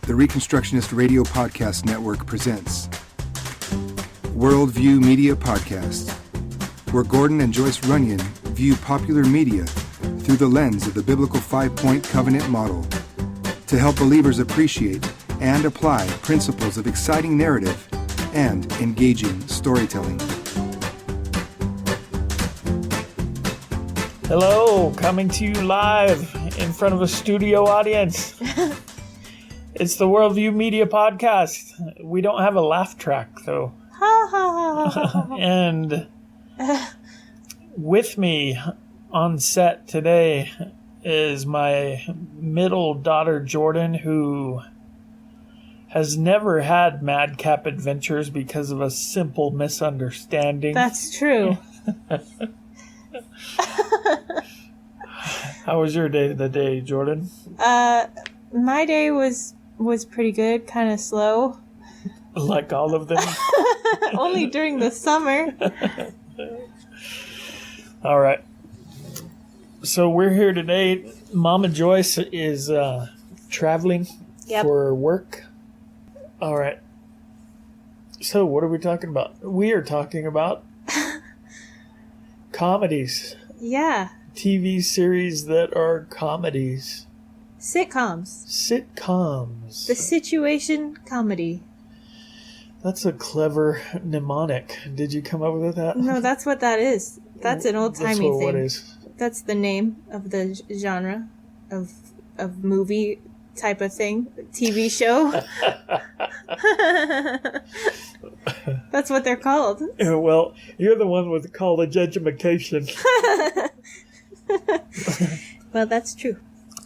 the Reconstructionist Radio Podcast Network presents Worldview Media Podcast, where Gordon and Joyce Runyon view popular media through the lens of the biblical five-point covenant model to help believers appreciate and apply principles of exciting narrative and engaging storytelling. Hello, coming to you live in front of a studio audience. It's the Worldview Media Podcast. We don't have a laugh track, though. And with me on set today is my middle daughter, Jordan, who has never had madcap adventures because of a simple misunderstanding. That's true. How was your day today, Jordan? My day was pretty good, kind of slow. Like all of them? Only during the summer. All right. So we're here today. Momma Joyce is traveling for work. All right. So what are we talking about? We are talking about comedies. Yeah. TV series that are comedies. Sitcoms. Sitcoms. The situation comedy. That's a clever mnemonic. Did you come up with that? No, that's what that is. That's an old-timey thing. What is? That's the name of the genre of movie type of thing. TV show. That's what they're called. Well, you're the one with college education. Well, that's true.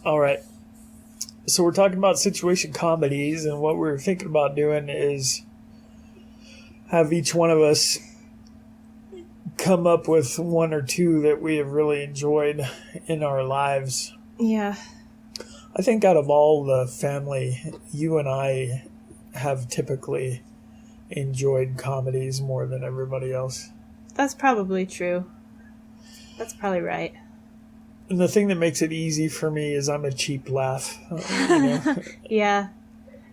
All right. So we're talking about situation comedies, and what we're thinking about doing is have each one of us come up with one or two that we have really enjoyed in our lives. Yeah. I think out of all the family, you and I have typically enjoyed comedies more than everybody else. That's probably true. That's probably right. And the thing that makes it easy for me is I'm a cheap laugh. Yeah.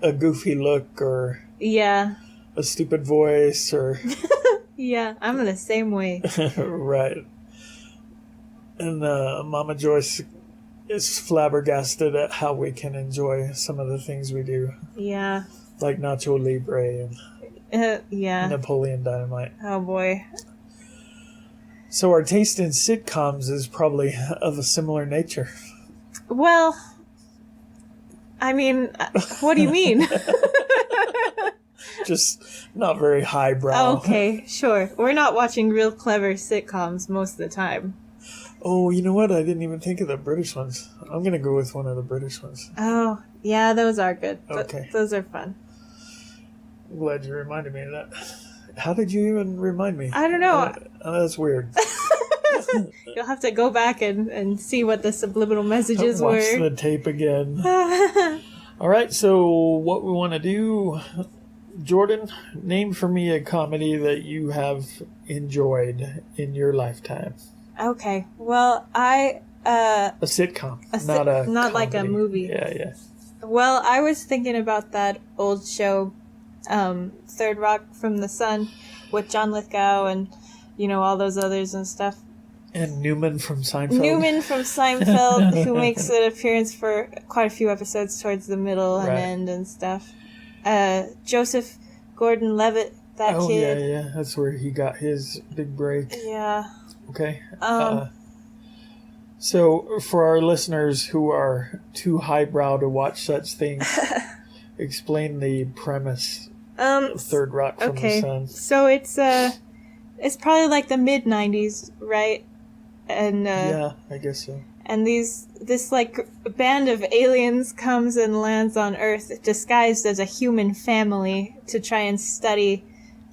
A goofy look or yeah. A stupid voice or... Yeah, I'm in the same way. Right. And Momma Joyce is flabbergasted at how we can enjoy some of the things we do. Yeah. Like Nacho Libre and yeah. Napoleon Dynamite. Oh, boy. So our taste in sitcoms is probably of a similar nature. Well, I mean, what do you mean? Just not very highbrow. Okay, sure. We're not watching real clever sitcoms most of the time. Oh, you know what? I didn't even think of the British ones. I'm going to go with one of the British ones. Oh, yeah, those are good. Okay. Those are fun. I'm glad you reminded me of that. How did you even remind me? I don't know. That's weird. You'll have to go back and see what the subliminal messages were. Watch the tape again. All right, so what we want to do, Jordan, name for me a comedy that you have enjoyed in your lifetime. Okay, well, a sitcom, not like a movie. Yeah. Well, I was thinking about that old show, Third Rock from the Sun, with John Lithgow and, all those others and stuff. And Newman from Seinfeld. Who makes an appearance for quite a few episodes towards the middle and end and stuff. Joseph Gordon-Levitt, that kid. Oh, yeah. That's where he got his big break. Yeah. Okay. So, for our listeners who are too highbrow to watch such things, explain the premise of Third Rock from the Sun. So it's probably like the mid-90s, right? And yeah, I guess so. And this like band of aliens comes and lands on Earth disguised as a human family to try and study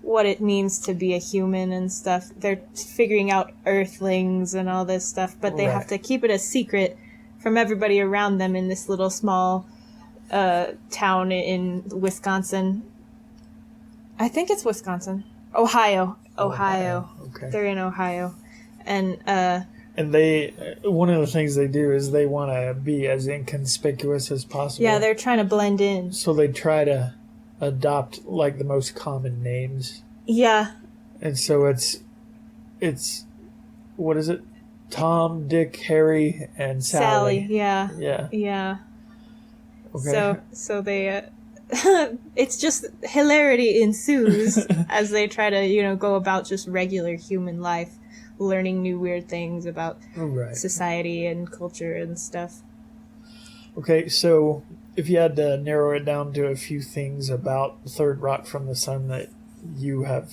what it means to be a human and stuff. They're figuring out Earthlings and all this stuff, but they have to keep it a secret from everybody around them in this little small town in Wisconsin. I think it's Wisconsin. Ohio. Okay. They're in Ohio. And And one of the things they do is they want to be as inconspicuous as possible. Yeah, they're trying to blend in. So they try to adopt like the most common names. Yeah. And so it's what is it? Tom, Dick, Harry, and Sally. Yeah. Yeah. Yeah. Okay. So they it's just hilarity ensues as they try to, go about just regular human life, learning new weird things about society and culture and stuff. Okay, so if you had to narrow it down to a few things about Third Rock from the Sun that you have,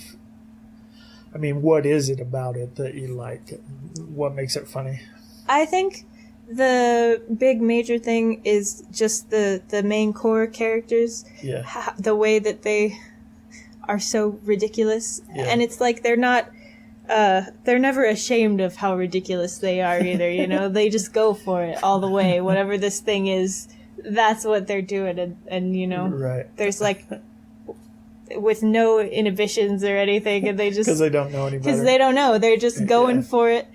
I mean, what is it about it that you like? What makes it funny? I think the big major thing is just the main core characters. Yeah. The way that they are so ridiculous. Yeah. And it's like they're never ashamed of how ridiculous they are either, They just go for it all the way. Whatever this thing is, that's what they're doing. And right. There's like, with no inhibitions or anything, and they just... Because they don't know any better. Because they don't know. They're just going for it.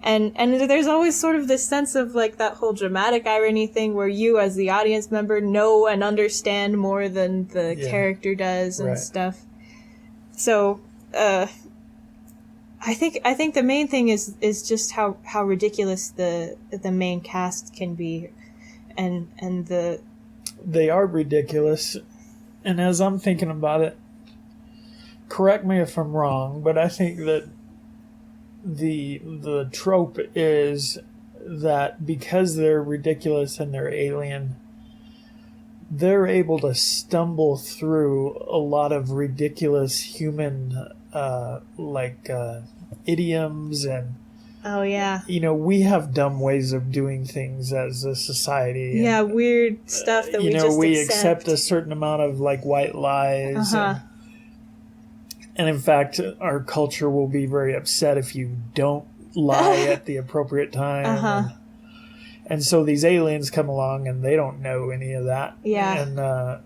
And there's always sort of this sense of like that whole dramatic irony thing where you as the audience member know and understand more than the character does and stuff. So, I think the main thing is just how ridiculous the main cast can be, and they are ridiculous. And as I'm thinking about it, correct me if I'm wrong, but I think that the trope is that because they're ridiculous and they're alien, they're able to stumble through a lot of ridiculous human idioms and we have dumb ways of doing things as a society. Yeah, and, weird stuff that we accept a certain amount of like white lies. And in fact, our culture will be very upset if you don't lie at the appropriate time. And so these aliens come along and they don't know any of that. Yeah.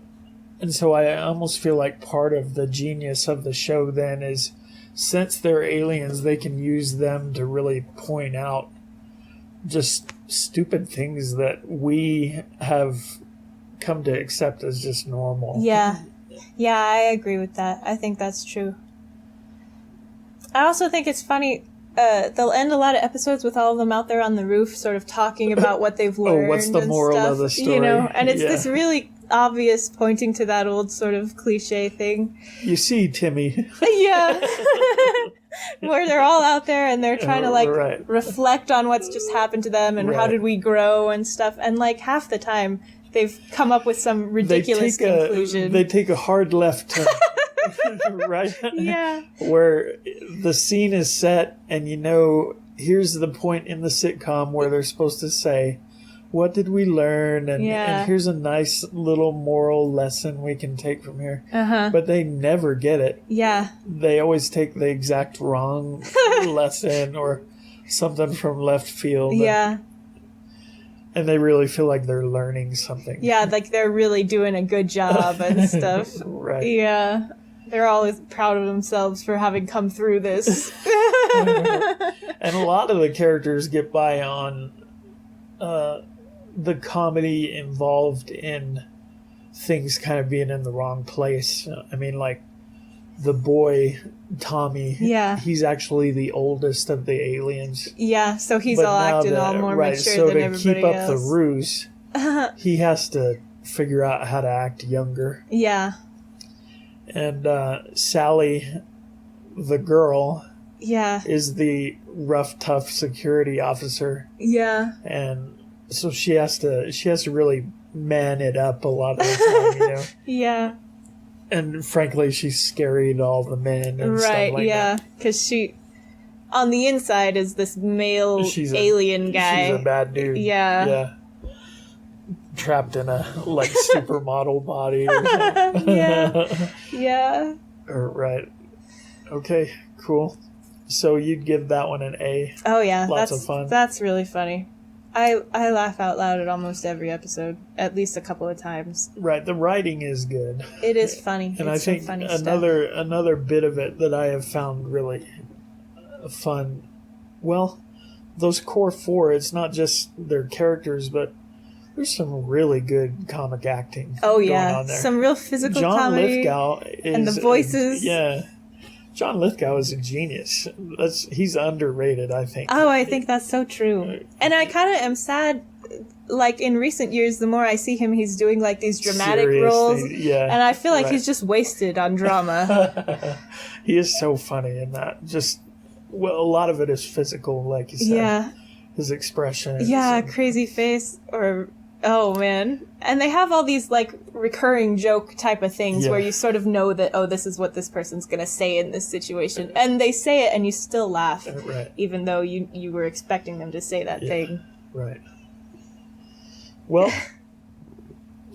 And so I almost feel like part of the genius of the show then is, since they're aliens, they can use them to really point out just stupid things that we have come to accept as just normal. Yeah. Yeah, I agree with that. I think that's true. I also think it's funny, they'll end a lot of episodes with all of them out there on the roof sort of talking about what they've learned. What's the moral of the story? And it's this really obvious pointing to that old sort of cliche thing. You see, Timmy. Yeah. Where they're all out there and they're trying to reflect on what's just happened to them and how did we grow and stuff. And like half the time they've come up with some ridiculous conclusion. They take a hard left turn. Right? Yeah. Where the scene is set and here's the point in the sitcom where they're supposed to say, what did we learn? And here's a nice little moral lesson we can take from here. But they never get it. Yeah. They always take the exact wrong lesson or something from left field. Yeah. And they really feel like they're learning something. Yeah, like they're really doing a good job and stuff. Right. Yeah. They're always proud of themselves for having come through this. And a lot of the characters get by on the comedy involved in things kind of being in the wrong place. I mean, like the boy, Tommy, he's actually the oldest of the aliens. Yeah, so he's all acting all more mature than everybody else. So to keep up the ruse, he has to figure out how to act younger. Yeah. And Sally, the girl, is the rough, tough security officer. Yeah. And so she has to really man it up a lot of the time, Yeah. And frankly, she's scary to all the men and stuff like that. Because she, on the inside, is this male alien guy. She's a bad dude. Yeah. Trapped in a supermodel body or something. Yeah. Right. Okay, cool. So you'd give that one an A. Oh yeah. Lots of fun. That's really funny. I laugh out loud at almost every episode, at least a couple of times. Right, the writing is good. It is funny. And I think another bit of it that I have found really fun. Well, those core four, it's not just their characters, but there's some really good comic acting going on there. Some real physical John comedy. Lithgow is, and the voices. John Lithgow is a genius. He's underrated, I think. Oh, I think that's so true. And I kind of am sad, like, in recent years, the more I see him, he's doing, like, these dramatic roles. And I feel like he's just wasted on drama. He is so funny in that. Just, well, a lot of it is physical, like you said. Yeah. His expression. Yeah, crazy face, or... Oh, man. And they have all these, like, recurring joke type of things where you sort of know that, oh, this is what this person's going to say in this situation. And they say it and you still laugh. Right. Even though you were expecting them to say that thing. Right. Well,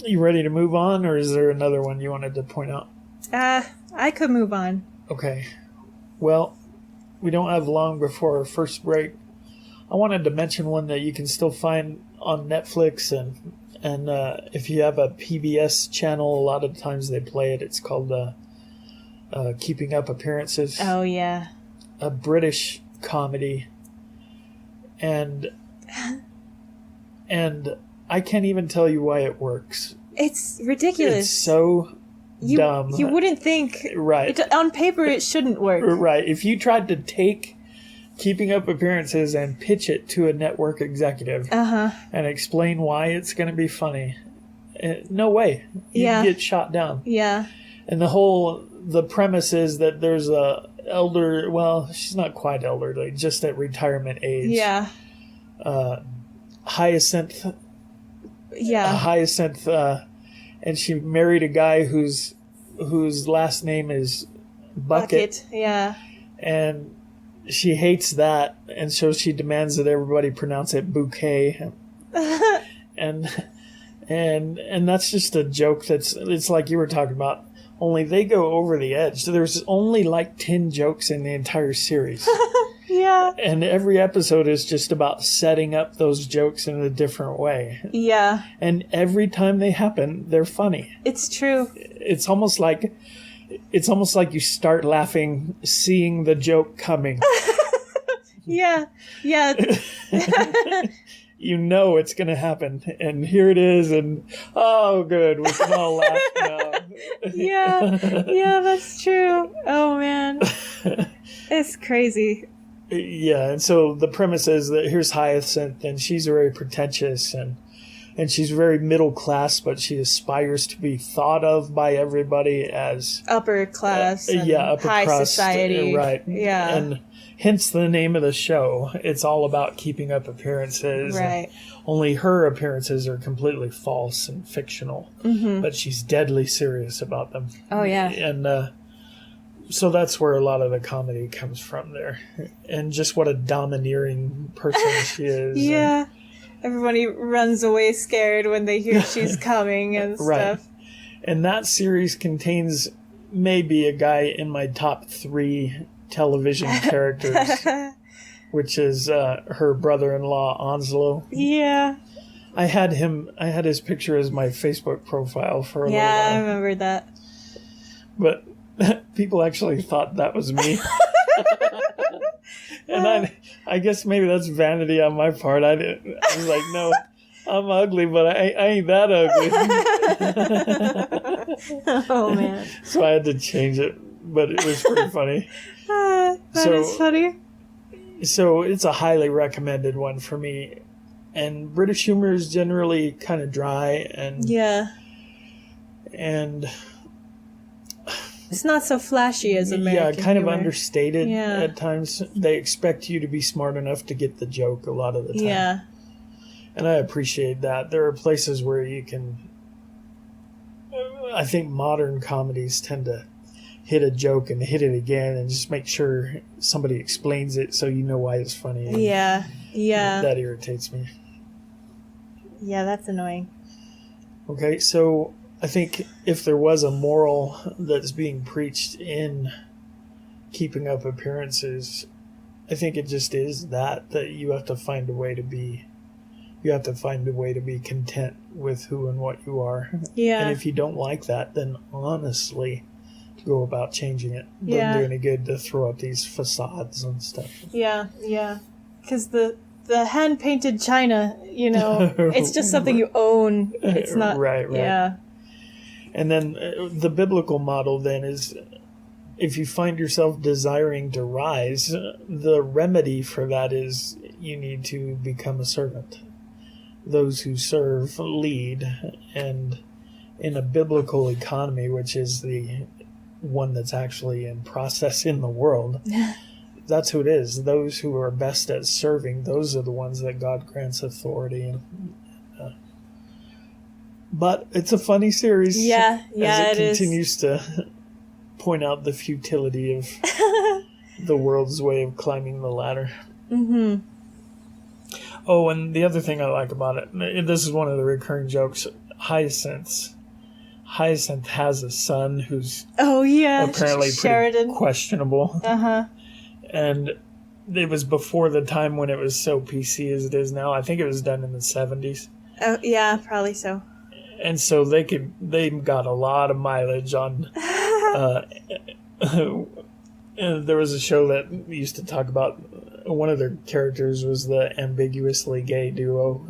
you ready to move on, or is there another one you wanted to point out? I could move on. Okay. Well, we don't have long before our first break. I wanted to mention one that you can still find on Netflix, and if you have a PBS channel, a lot of times they play it. It's called Keeping Up Appearances. Oh, yeah. A British comedy. And I can't even tell you why it works. It's ridiculous. It's so dumb. You wouldn't think... Right. On paper, it shouldn't work. Right. If you tried to take Keeping Up Appearances and pitch it to a network executive and explain why it's going to be funny, no way. You'd get shot down. Yeah. And the premise is that there's a elder, well, she's not quite elderly, just at retirement age. Yeah. Hyacinth. Yeah. Hyacinth, and she married a guy whose last name is Bucket. Yeah. And she hates that, and so she demands that everybody pronounce it bouquet. and that's just a joke it's like you were talking about, only they go over the edge. So there's only like 10 jokes in the entire series. Yeah. And every episode is just about setting up those jokes in a different way. Yeah. And every time they happen, they're funny. It's true. It's almost like you start laughing seeing the joke coming. Yeah. Yeah. You know it's going to happen, and here it is, and oh, good, we can all laugh now. Yeah, that's true. Oh, man. It's crazy. Yeah, and so the premise is that here's Hyacinth, and she's very pretentious, and she's very middle class, but she aspires to be thought of by everybody as upper class, upper high crust, society, right? Yeah, and hence the name of the show. It's all about keeping up appearances, right? Only her appearances are completely false and fictional, but she's deadly serious about them. Oh yeah, and so that's where a lot of the comedy comes from there, and just what a domineering person she is. Yeah. Everybody runs away scared when they hear she's coming and stuff. Right. And that series contains maybe a guy in my top 3 television characters, which is her brother-in-law, Onslow. Yeah. I had his picture as my Facebook profile for a little while. Yeah, I remember that. But people actually thought that was me. And I guess maybe that's vanity on my part. I was like, no, I'm ugly, but I ain't that ugly. Oh, man. So I had to change it, but it was pretty funny. That is funny. So it's a highly recommended one for me. And British humor is generally kind of dry and... Yeah. And... It's not so flashy as American kind humor. of understated at times. They expect you to be smart enough to get the joke a lot of the time. Yeah. And I appreciate that. There are places where you can... I think modern comedies tend to hit a joke and hit it again and just make sure somebody explains it so you know why it's funny. Yeah. That irritates me. Yeah, that's annoying. Okay, so... I think if there was a moral that's being preached in Keeping Up Appearances, I think it just is that you have to find a way to be content with who and what you are. Yeah. And if you don't like that, then honestly go about changing it. Doesn't do any good to throw up these facades and stuff. Yeah. Because the the hand-painted china, it's just something you own. It's not... Right. Yeah. And then the biblical model then is, if you find yourself desiring to rise, the remedy for that is you need to become a servant. Those who serve lead, and in a biblical economy, which is the one that's actually in process in the world, that's who it is. Those who are best at serving, those are the ones that God grants authority. But it's a funny series. Yeah, as it is. continues to point out the futility of the world's way of climbing the ladder. Mm-hmm. Oh, and the other thing I like about it, this is one of the recurring jokes, Hyacinth has a son who's apparently Sheridan. pretty questionable. Uh-huh. And it was before the time when it was so PC as it is now. I think it was done in the 70s. Oh, yeah, probably so. And so they got a lot of mileage on. There was a show that used to talk about one of their characters was the ambiguously gay duo,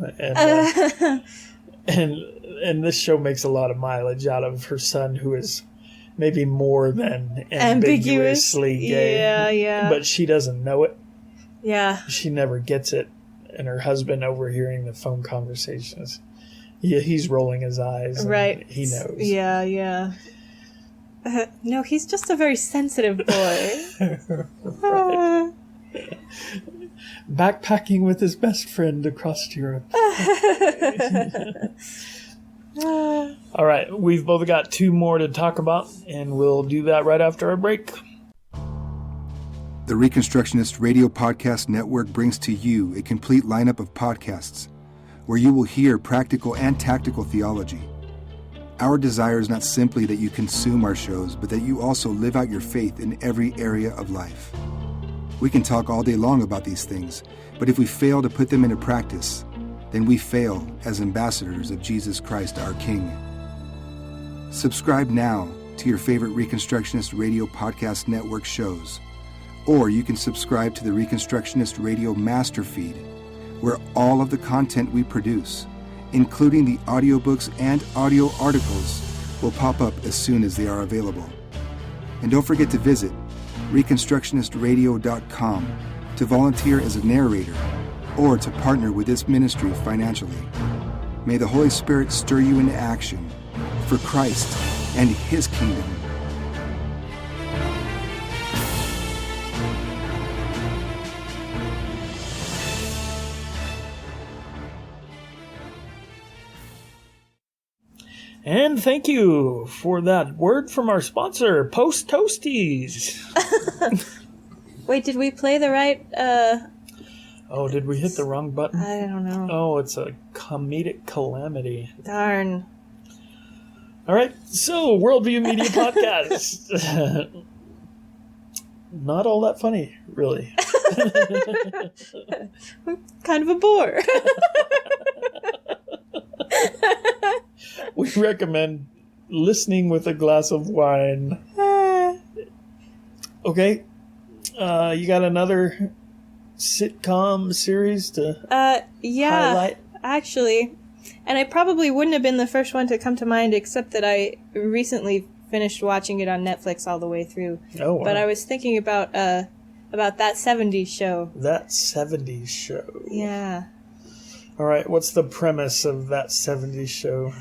and this show makes a lot of mileage out of her son, who is maybe more than ambiguously gay. Yeah. But she doesn't know it. Yeah. She never gets it, and her husband, overhearing the phone conversations, he's rolling his eyes. And right. He knows. Yeah. No, he's just a very sensitive boy. Right. Backpacking with his best friend across Europe. All right, we've both got 2 more to talk about, and we'll do that right after our break. The Reconstructionist Radio Podcast Network brings to you a complete lineup of podcasts where you will hear practical and tactical theology. Our desire is not simply that you consume our shows, but that you also live out your faith in every area of life. We can talk all day long about these things, but if we fail to put them into practice, then we fail as ambassadors of Jesus Christ, our King. Subscribe now to your favorite Reconstructionist Radio Podcast Network shows, or you can subscribe to the Reconstructionist Radio Master Feed, where all of the content we produce, including the audiobooks and audio articles, will pop up as soon as they are available. And don't forget to visit reconstructionistradio.com to volunteer as a narrator or to partner with this ministry financially. May the Holy Spirit stir you into action for Christ and His kingdom. And thank you for that word from our sponsor, Post Toasties. Wait, did we play the right... Oh, did we hit the wrong button? I don't know. Oh, it's a comedic calamity. Darn. All right, so Worldview Media Podcast. Not all that funny, really. Kind of a bore. We recommend listening with a glass of wine. Okay, you got another sitcom series to highlight? Actually. And I probably wouldn't have been the first one to come to mind, except that I recently finished watching it on Netflix all the way through. Oh, wow. But I was thinking about That 70s Show. That 70s Show. Yeah. All right, what's the premise of That 70s Show?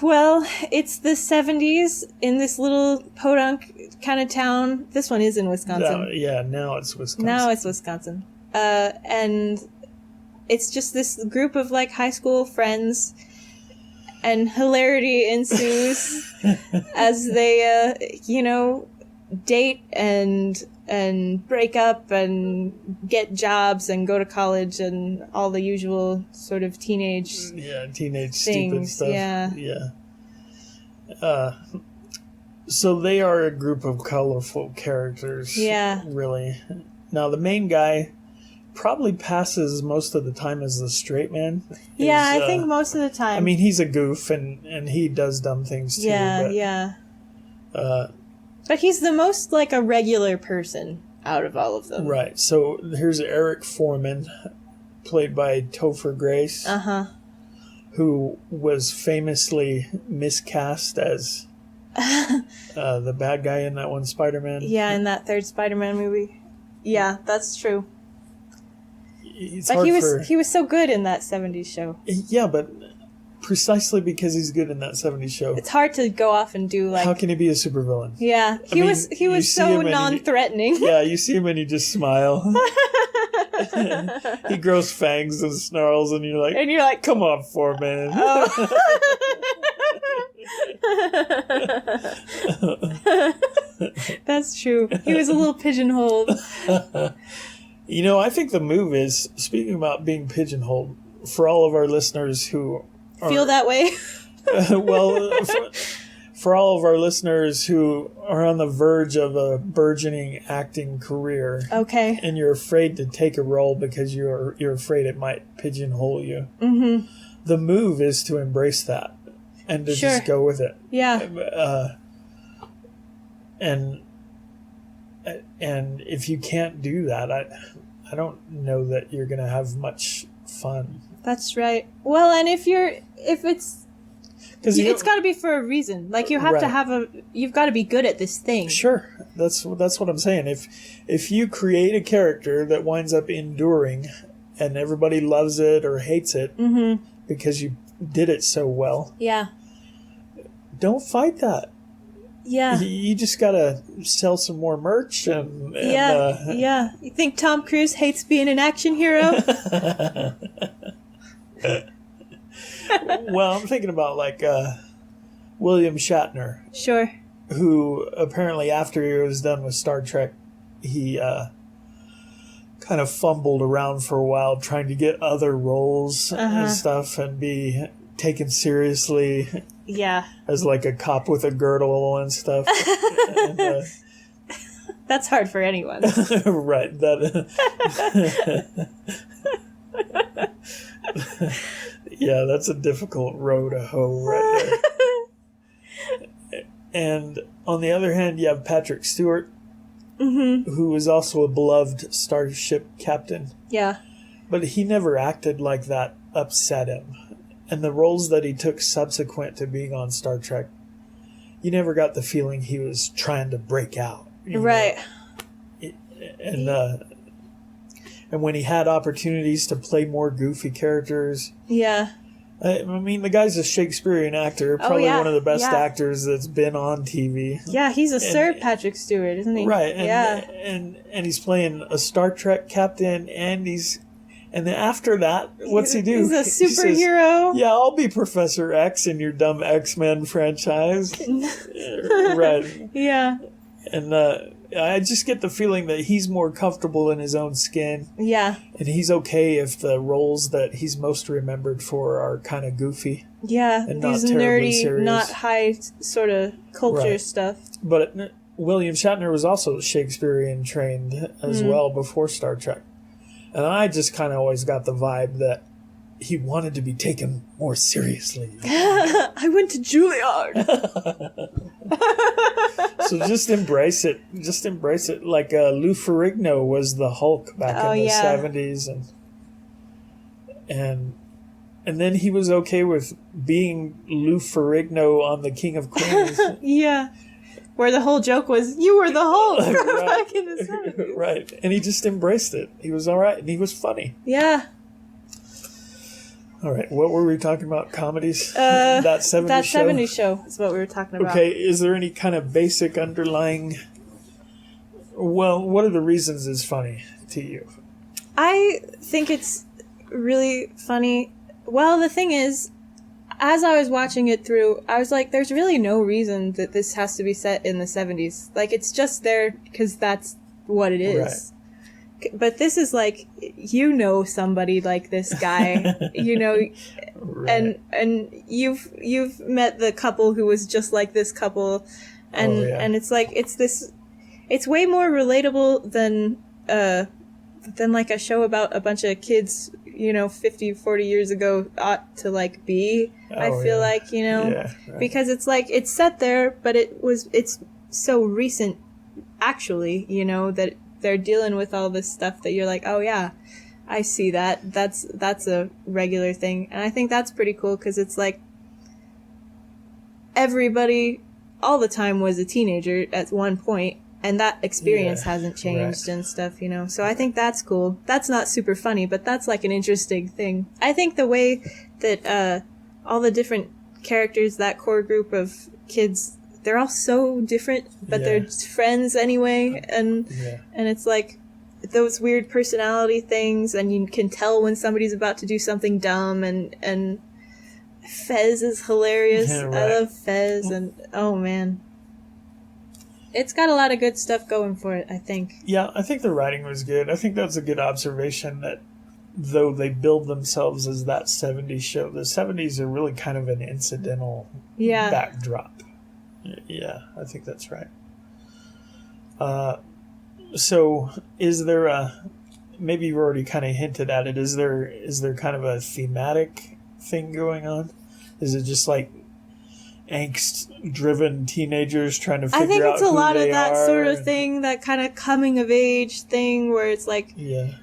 Well, it's the 70s in this little podunk kind of town. This one is in Wisconsin. Now it's Wisconsin. Now it's Wisconsin. And it's just this group of like high school friends, and hilarity ensues as they, date and break up and get jobs and go to college and all the usual sort of teenage stupid things. stuff. Yeah. So they are a group of colorful characters. Yeah. Really. Now the main guy probably passes most of the time as the straight man. Yeah, I think most of the time. I mean, he's a goof and he does dumb things too. Yeah. But he's the most like a regular person out of all of them. Right. So here's Eric Foreman, played by Topher Grace, who was famously miscast as the bad guy in that one Spider-Man. Yeah, in that third Spider-Man movie. Yeah, that's true. But he was so good in that 70s show. Yeah, but precisely because he's good in that 70s show. It's hard to go off and do like... How can he be a supervillain? Yeah, he was so non-threatening. Yeah, you see him and you just smile. He grows fangs and snarls and you're like, come on, Foreman. Oh. That's true. He was a little pigeonholed. You know, I think the move is, speaking about being pigeonholed, for all of our listeners who feel that way. Well, for all of our listeners who are on the verge of a burgeoning acting career, okay, and you're afraid to take a role because you're afraid it might pigeonhole you, the move is to embrace that and to just go with it. Yeah. And if you can't do that, I don't know that you're going to have much fun. That's right. Well, and if it's got to be for a reason. Like you have to you've got to be good at this thing. Sure. That's what I'm saying. If you create a character that winds up enduring and everybody loves it or hates it because you did it so well. Yeah. Don't fight that. Yeah. You just got to sell some more merch and yeah. You think Tom Cruise hates being an action hero? Well, I'm thinking about like William Shatner. Sure. Who apparently after he was done with Star Trek, he kind of fumbled around for a while trying to get other roles and stuff and be taken seriously. Yeah. As like a cop with a girdle and stuff. And, that's hard for anyone. Right. Yeah, that's a difficult row to hoe right there. And on the other hand, you have Patrick Stewart, who is also a beloved starship captain. Yeah. But he never acted like that upset him. And the roles that he took subsequent to being on Star Trek, you never got the feeling he was trying to break out. Right. And when he had opportunities to play more goofy characters. Yeah. I mean, the guy's a Shakespearean actor, probably one of the best actors that's been on TV. Yeah, he's a Sir Patrick Stewart, isn't he? Right. And he's playing a Star Trek captain, and then after that, what's he do? He's a superhero. He says, yeah, I'll be Professor X in your dumb X-Men franchise. Right. Yeah. And I just get the feeling that he's more comfortable in his own skin. Yeah. And he's okay if the roles that he's most remembered for are kind of goofy. Yeah, and these not terribly nerdy, serious. not high sort of culture stuff. But William Shatner was also Shakespearean trained as well before Star Trek. And I just kind of always got the vibe that he wanted to be taken more seriously. I went to Juilliard. So just embrace it. Just embrace it. Like Lou Ferrigno was the Hulk back in the 70s. And then he was okay with being Lou Ferrigno on The King of Queens. Yeah. Where the whole joke was, you were the Hulk back in the 70s. Right. And he just embraced it. He was all right. And he was funny. Yeah. All right. What were we talking about? Comedies? That 70s show? That 70s show is what we were talking about. Okay. Is there any kind of basic underlying... Well, what are the reasons it's funny to you? I think it's really funny. Well, the thing is, as I was watching it through, I was like, there's really no reason that this has to be set in the 70s. Like, it's just there because that's what it is. Right. But this is like, somebody like this guy, right. and you've met the couple who was just like this couple, and it's like, it's way more relatable than like a show about a bunch of kids, 50, 40 years ago ought to like be. I feel like, right. Because it's like, it's set there, but it's so recent actually, that they're dealing with all this stuff that you're like, oh yeah, I see that. That's a regular thing. And I think that's pretty cool because it's like everybody all the time was a teenager at one point, and that experience hasn't changed and stuff, you know. So I think that's cool. That's not super funny, but that's like an interesting thing. I think the way that all the different characters, that core group of kids, they're all so different, but they're friends anyway, and it's like those weird personality things, and you can tell when somebody's about to do something dumb, and Fez is hilarious. Yeah, right. I love Fez, and oh man, it's got a lot of good stuff going for it, I think. Yeah, I think the writing was good. I think that's a good observation, that though they build themselves as that 70s show, the 70s are really kind of an incidental backdrop. Yeah, I think that's right. So is there maybe you've already kind of hinted at it, is there kind of a thematic thing going on? Is it just like angst-driven teenagers trying to figure out who they are? I think it's a lot of that sort of thing, that kind of coming-of-age thing where it's like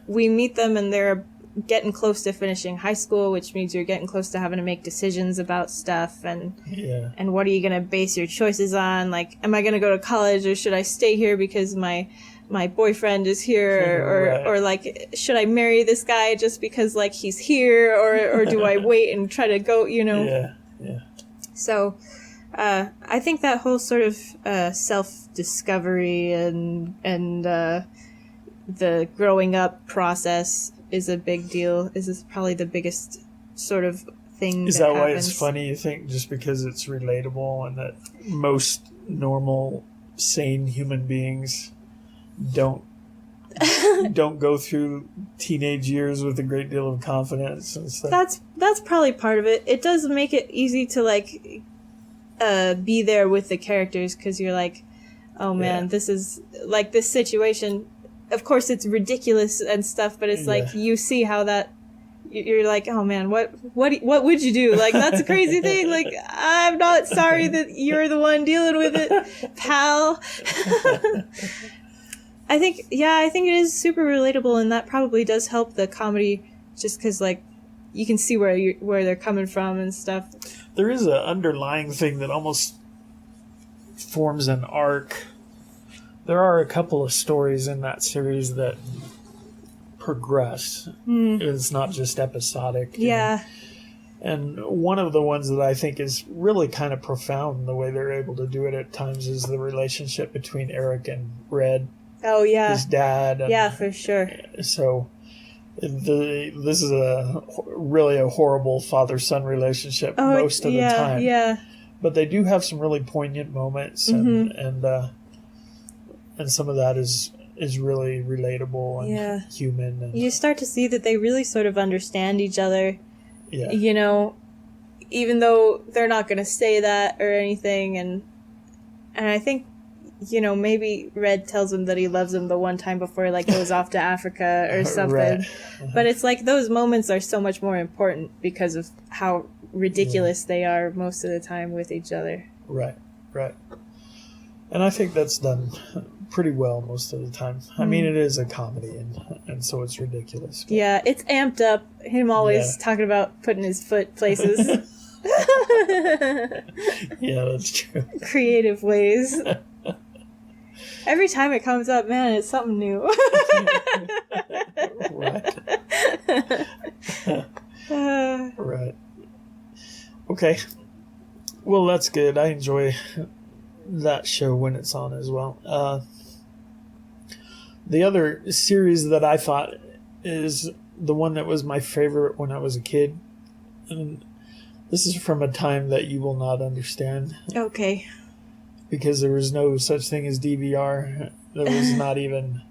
we meet them and they're getting close to finishing high school, which means you're getting close to having to make decisions about stuff, and what are you going to base your choices on? Like, am I going to go to college, or should I stay here because my boyfriend is here, or like, should I marry this guy just because like he's here, or do I wait and try to go, you know? So I think that whole sort of self-discovery and the growing up process is a big deal. Is probably the biggest sort of thing. Is that why it's funny, you think, just because it's relatable, and that most normal, sane human beings don't go through teenage years with a great deal of confidence and stuff? That's probably part of it. It does make it easy to like be there with the characters, because you're like, oh man, this is like this situation. Of course, it's ridiculous and stuff, but it's like you see how that. You're like, oh man, what would you do? Like, that's a crazy thing. Like, I'm not sorry that you're the one dealing with it, pal. I think it is super relatable, and that probably does help the comedy, just because like you can see where they're coming from and stuff. There is an underlying thing that almost forms an arc. There are a couple of stories in that series that progress. It's not just episodic. Yeah. And one of the ones that I think is really kind of profound, the way they're able to do it at times, is the relationship between Eric and Red. Oh, yeah. His dad. Yeah, for sure. So this is really a horrible father-son relationship most of the time. Yeah. But they do have some really poignant moments, and some of that is really relatable and human. And you start to see that they really sort of understand each other. Yeah. You know, even though they're not going to say that or anything, and I think, you know, maybe Red tells him that he loves him the one time before he like goes off to Africa or something. Right. But it's like those moments are so much more important because of how ridiculous they are most of the time with each other. Right. And I think that's done pretty well most of the time. I mean, it is a comedy, and so it's ridiculous. But. Yeah, it's amped up. Him always talking about putting his foot places. Yeah, that's true. Creative ways. Every time it comes up, man, it's something new. Right. Okay. Well, that's good. I enjoy that show when it's on as well. The other series that I thought is the one that was my favorite when I was a kid. And this is from a time that you will not understand. Okay. Because there was no such thing as DVR. There was not even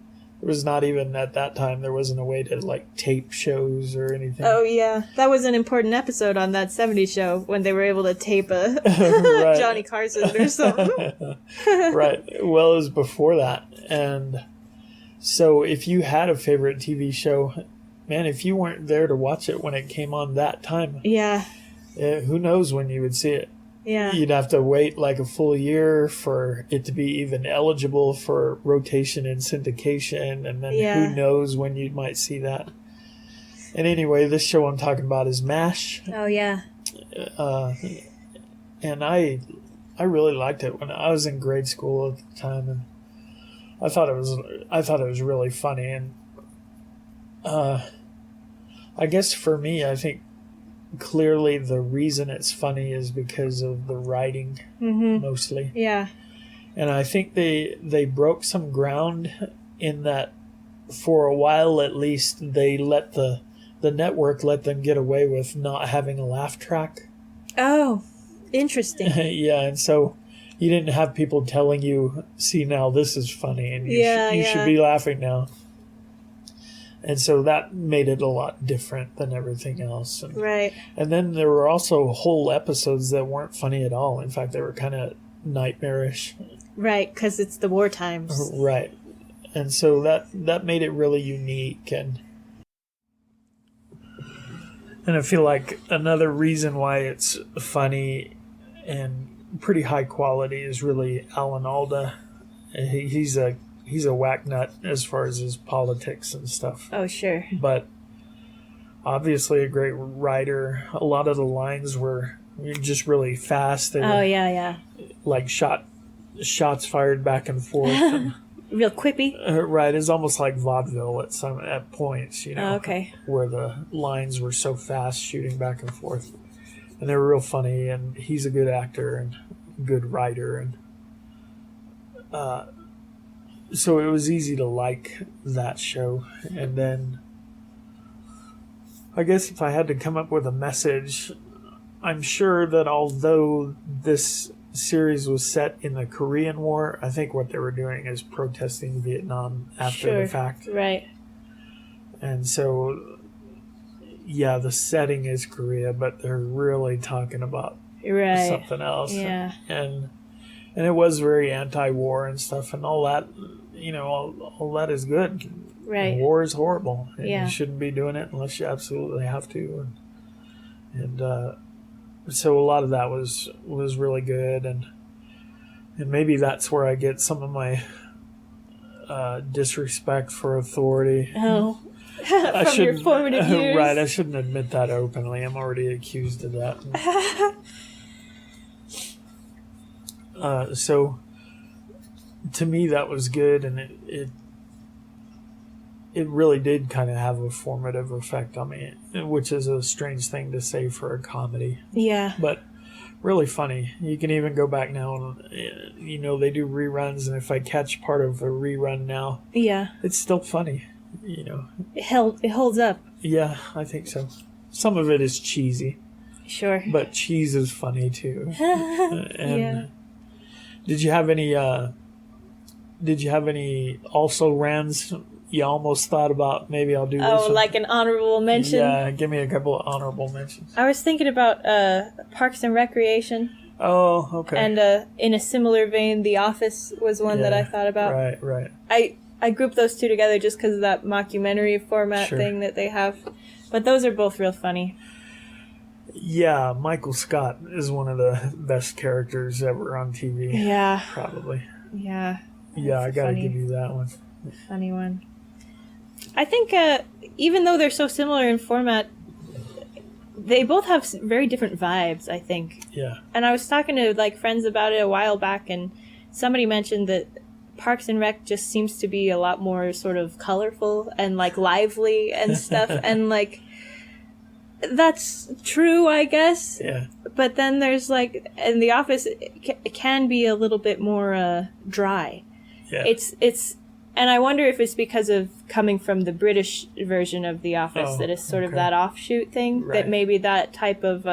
at that time, there wasn't a way to like tape shows or anything. Oh yeah, that was an important episode on that 70s show when they were able to tape a Johnny Carson or something. Right. Well, it was before that, and so if you had a favorite TV show, man, if you weren't there to watch it when it came on that time, who knows when you would see it. Yeah. You'd have to wait like a full year for it to be even eligible for rotation and syndication, and then who knows when you might see that. And anyway, this show I'm talking about is MASH. Oh, yeah. And I really liked it when I was in grade school at the time, and I thought it was really funny. And I guess for me, I think clearly the reason it's funny is because of the writing, mostly. Yeah. And I think they broke some ground in that for a while at least they let the network let them get away with not having a laugh track. Oh, interesting. Yeah, and so you didn't have people telling you, see, now this is funny and you should be laughing now. And so that made it a lot different than everything else. And, right. And then there were also whole episodes that weren't funny at all. In fact, they were kind of nightmarish. Right, because it's the war times. Right. And so that made it really unique. And I feel like another reason why it's funny and pretty high quality is really Alan Alda. He's a whack nut as far as his politics and stuff. Oh, sure. But obviously a great writer. A lot of the lines were just really fast. They were, yeah. Like shots fired back and forth. And, real quippy. Right. It's almost like vaudeville at points, you know. Oh, okay. Where the lines were so fast, shooting back and forth. And they were real funny, and he's a good actor and good writer. And so it was easy to like that show. And then I guess if I had to come up with a message, I'm sure that although this series was set in the Korean War, I think what they were doing is protesting Vietnam after the fact. Right. And so, yeah, the setting is Korea, but they're really talking about something else. Yeah. And it was very anti-war and stuff, and all that, you know, all that is good. Right. And war is horrible, and you shouldn't be doing it unless you absolutely have to. And so a lot of that was really good, and maybe that's where I get some of my disrespect for authority. Oh, from your formative years. Right, I shouldn't admit that openly. I'm already accused of that. So to me that was good, and it really did kind of have a formative effect on me, which is a strange thing to say for a comedy. Yeah. But really funny. You can even go back now and, you know, they do reruns, and if I catch part of a rerun now, it's still funny, you know. It holds up. Yeah, I think so. Some of it is cheesy. Sure. But cheese is funny too. And did you have any also rans you almost thought about, maybe I'll do this? Oh, like an honorable mention? Yeah, give me a couple of honorable mentions. I was thinking about Parks and Recreation. Oh, okay. And in a similar vein, The Office was one that I thought about. Right. I grouped those two together just because of that mockumentary format thing that they have. But those are both real funny. Yeah, Michael Scott is one of the best characters ever on TV. Yeah. Probably. Yeah. Yeah, I gotta give you that one. Funny one. I think even though they're so similar in format, they both have very different vibes, I think. Yeah. And I was talking to like friends about it a while back, and somebody mentioned that Parks and Rec just seems to be a lot more sort of colorful and like lively and stuff. And like, that's true, I guess. Yeah. But then there's like, in The Office, it can be a little bit more dry. Yeah. It's and I wonder if it's because of coming from the British version of The Office that is sort of that offshoot thing, that maybe that type of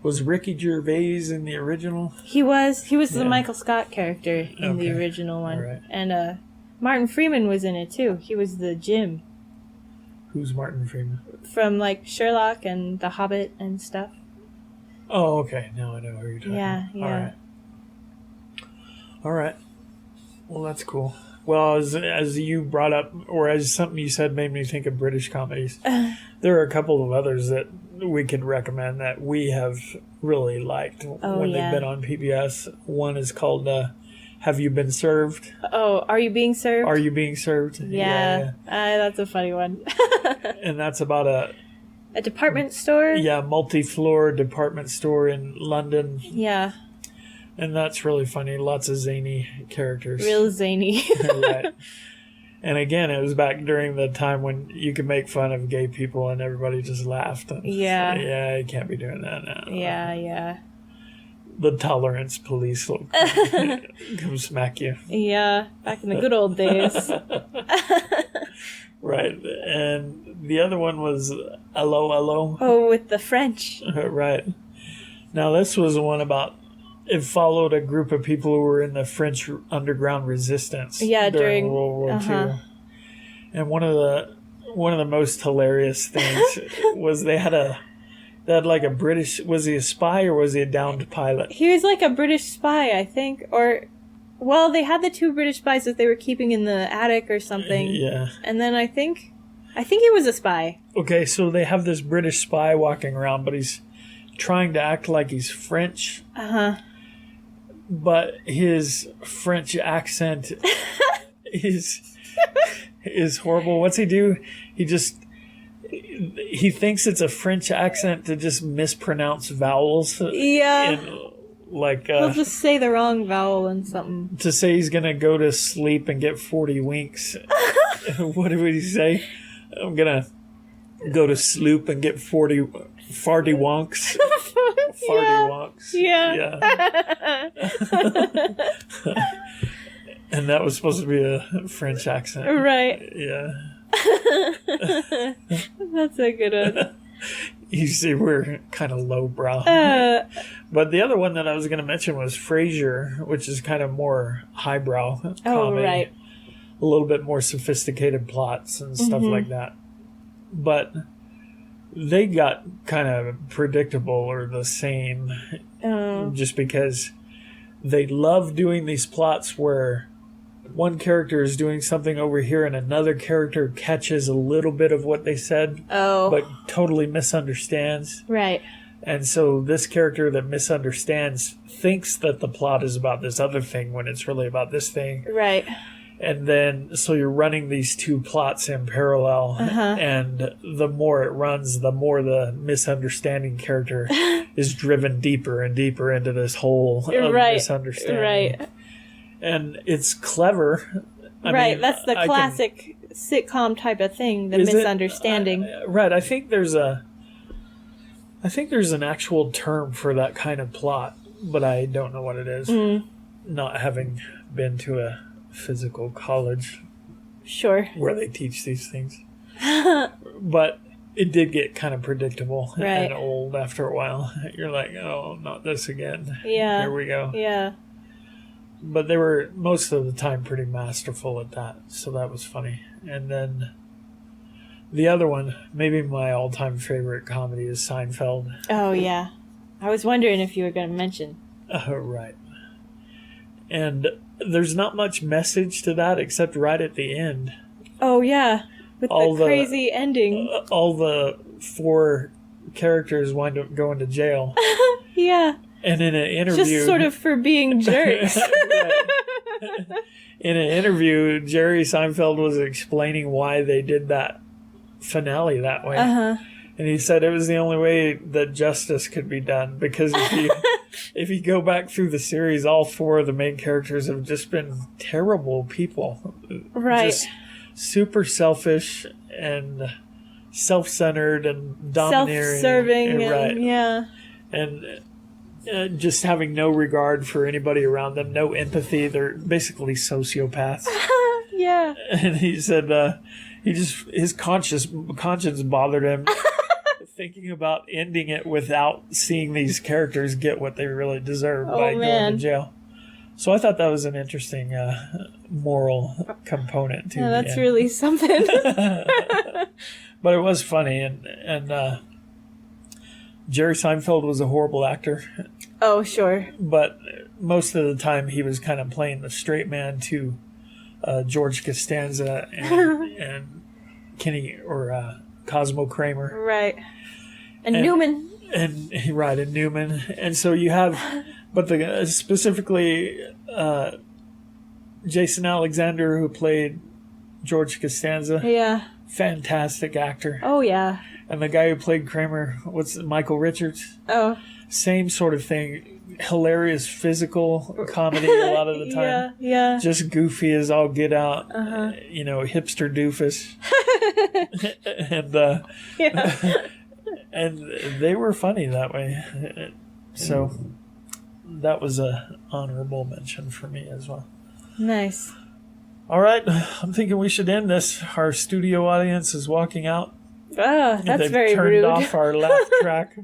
was Ricky Gervais in the original? He was the Michael Scott character in the original one. Right. And Martin Freeman was in it too. He was the Jim. Who's Martin Freeman? From like Sherlock and The Hobbit and stuff. Oh, okay. Now I know who you're talking about. Yeah. All right. Well, that's cool. Well, as you brought up, or as something you said made me think of British comedies, there are a couple of others that we could recommend that we have really liked when they've been on PBS. One is called Have you been served? Oh, Are You Being Served? Are you being served? Yeah. That's a funny one. And that's about a department store? multi-floor department store in London. Yeah. And that's really funny. Lots of zany characters. Real zany. Right. And again, it was back during the time when you could make fun of gay people and everybody just laughed. Yeah. Yeah, you can't be doing that now. Yeah. The tolerance police will come smack you. Yeah, back in the good old days. Right. And the other one was Hello. Oh, with the French. Right. Now, this was the one about... It followed a group of people who were in the French underground resistance during World War II. And one of the most hilarious things was they had like a British... Was he a spy or was he a downed pilot? He was like a British spy, I think. Or, well, they had the 2 British spies that they were keeping in the attic or something. Yeah. And then I think he was a spy. Okay, so they have this British spy walking around, but he's trying to act like he's French. Uh-huh. But his French accent is horrible. What's he do? He thinks it's a French accent to just mispronounce vowels. Yeah. He'll just say the wrong vowel and something. To say he's going to go to sleep and get 40 winks. What would he say? I'm going to go to sleep and get farty wonks. Farty wonks. Yeah. And that was supposed to be a French accent. Right. Yeah. That's a good one. You see, we're kind of lowbrow. But the other one that I was going to mention was Frasier, which is kind of more highbrow comedy. Oh, right. A little bit more sophisticated plots and stuff like that. But they got kind of predictable or the same just because they love doing these plots where one character is doing something over here and another character catches a little bit of what they said but totally misunderstands. Right. And so this character that misunderstands thinks that the plot is about this other thing when it's really about this thing. Right. And then, so you're running these 2 plots in parallel, and the more it runs, the more the misunderstanding character is driven deeper and deeper into this hole of misunderstanding. Right. And it's clever. I mean, that's the classic sitcom type of thing, the misunderstanding. Right. I think there's an actual term for that kind of plot, but I don't know what it is. Not having been to a physical college where they teach these things. But it did get kind of predictable and old after a while. You're like, oh, not this again. Yeah. Here we go. Yeah. But they were most of the time pretty masterful at that, so that was funny. And then the other one, maybe my all-time favorite comedy, is Seinfeld. Oh, yeah. I was wondering if you were going to mention. Right. And there's not much message to that except right at the end. Oh, yeah. With the crazy ending. All the 4 characters wind up going to jail. Yeah. And in an interview... Just sort of for being jerks. In an interview, Jerry Seinfeld was explaining why they did that finale that way. And he said it was the only way that justice could be done. Because if you go back through the series, all 4 of the main characters have just been terrible people. Right. Just super selfish and self-centered and domineering. Self-serving. Right. Yeah. And just having no regard for anybody around them, no empathy. They're basically sociopaths. Yeah. And he said his conscience bothered him thinking about ending it without seeing these characters get what they really deserve by going to jail. So I thought that was an interesting moral component to that's really something. But it was funny, and Jerry Seinfeld was a horrible actor. Oh, sure. But most of the time he was kind of playing the straight man to George Costanza and Kenny or Cosmo Kramer. Right. And Newman. And Newman. And so you have, but specifically Jason Alexander, who played George Costanza. Yeah. Fantastic actor. Oh, yeah. And the guy who played Kramer, Michael Richards? Oh. Same sort of thing. Hilarious physical comedy a lot of the time. Yeah. Just goofy as all get out. Uh-huh. Hipster doofus. And they were funny that way. So that was a honorable mention for me as well. Nice. All right. I'm thinking we should end this. Our studio audience is walking out. Oh, that's They've very turned rude. off our laugh track.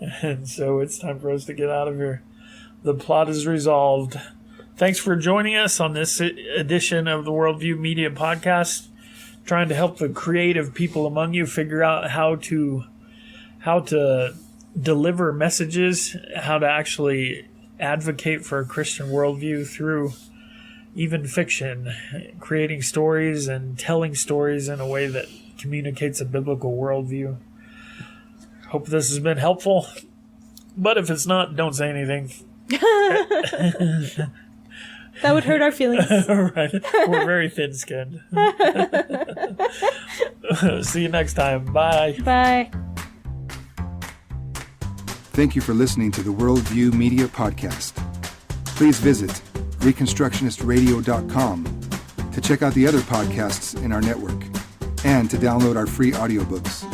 And so it's time for us to get out of here. The plot is resolved. Thanks for joining us on this edition of the Worldview Media Podcast, trying to help the creative people among you figure out how to deliver messages, how to actually advocate for a Christian worldview through even fiction, creating stories and telling stories in a way that communicates a biblical worldview. Hope this has been helpful. But if it's not, don't say anything. That would hurt our feelings. Right. We're very thin-skinned. See you next time. Bye. Bye. Thank you for listening to the Worldview Media Podcast. Please visit reconstructionistradio.com to check out the other podcasts in our network and to download our free audiobooks.